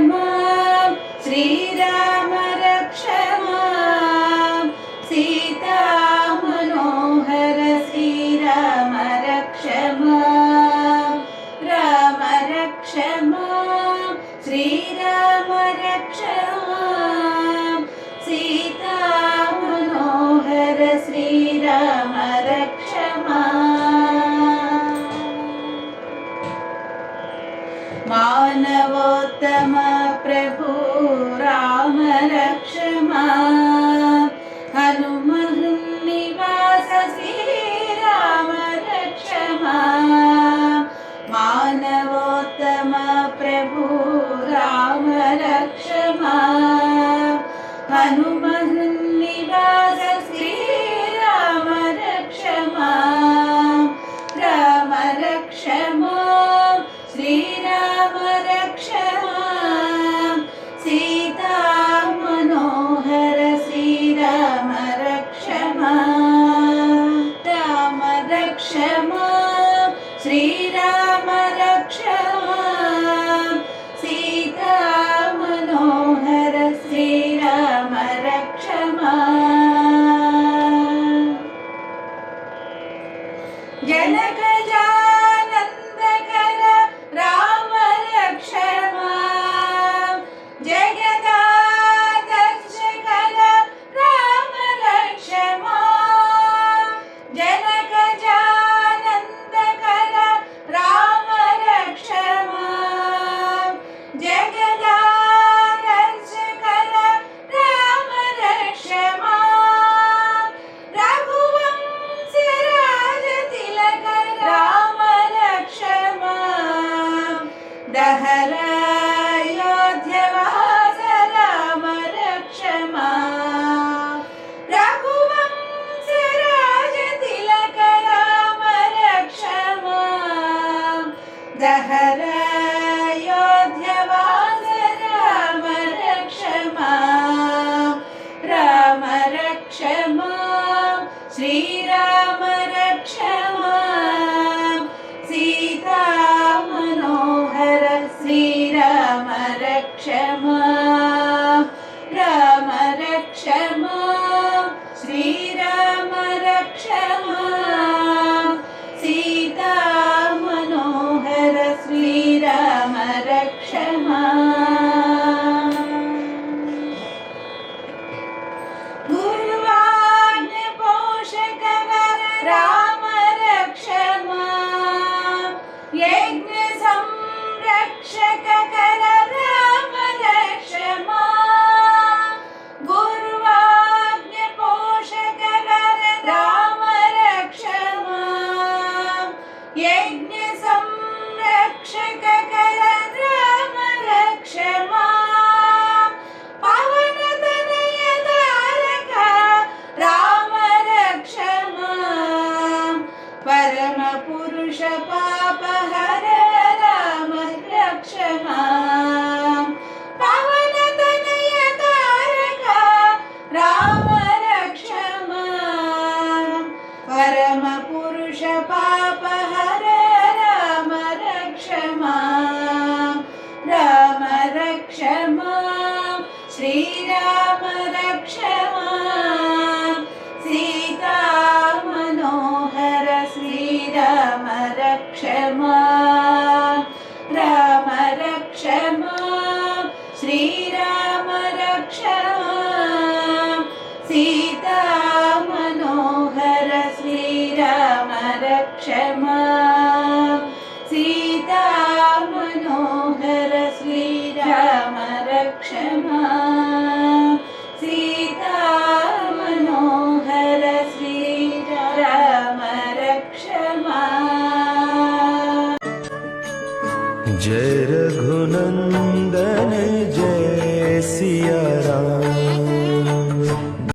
मां श्रीराम रक्ष मां सीता मनोहर श्रीराम रक्ष मां राम रक्ष मां श्रीराम रक्ष मां सीता मनोहर श्रीराम रक्ष मानवोत्तम प्रभु राम रक्ष मां हनुमन् निवास श्रीराम रक्ष मां मानवोत्तम प्रभु राम रक्ष मां हनुमन् निवास श्रीराम रक्ष मां राम रक्ष मां श्रीराम रक्ष मां सीता मनोहर श्रीराम रक्ष मां राम रक्ष मां श्रीराम रक्ष मां सीता मनोहर श्रीराम रक्ष मां जनक राम रक्ष मां जगदादर्श कर राम रक्ष मां जनक जानंद कर राम रक्ष मां जगदादर्श कर राम रक्ष मां रघुवंश राज तिलक राम रक्ष दहर अयोध्यवास राम रक्ष मां रघुवंश राज तिलक राम रक्ष मां दहर अयोध्यवास राम रक्ष मां राम रक्ष मां श्रीराम रक्ष मां सीता मनोहर श्रीराम रक्ष मां राम रक्ष मां श्रीराम रक्ष मां सीता मनोहर श्रीराम रक्ष मां गुरुवाज्ञ पोषक वर राम रक्ष मां यज्ञ संरक्षक कर राम रक्ष मां गुरुवाज्ञ पोषक वर राम रक्ष मां यज्ञ संरक्षक कर राम रक्ष मां पवन तनय तारक राम रक्ष मां परम पुरुष पाप हर राम रक्ष मां पवन तनय तारक राम रक्ष मां परम पुरुष पाप हर राम रक्ष मां राम रक्ष मां श्रीराम रक्ष मां सीता मनोहर श्रीराम रक्ष मां राम रक्ष मां श्रीराम रक्ष मां सीता मनोहर श्रीराम रक्ष मां सीता मनोहर श्रीराम रक्ष मां सीता मनोहर श्रीराम रक्ष मां जय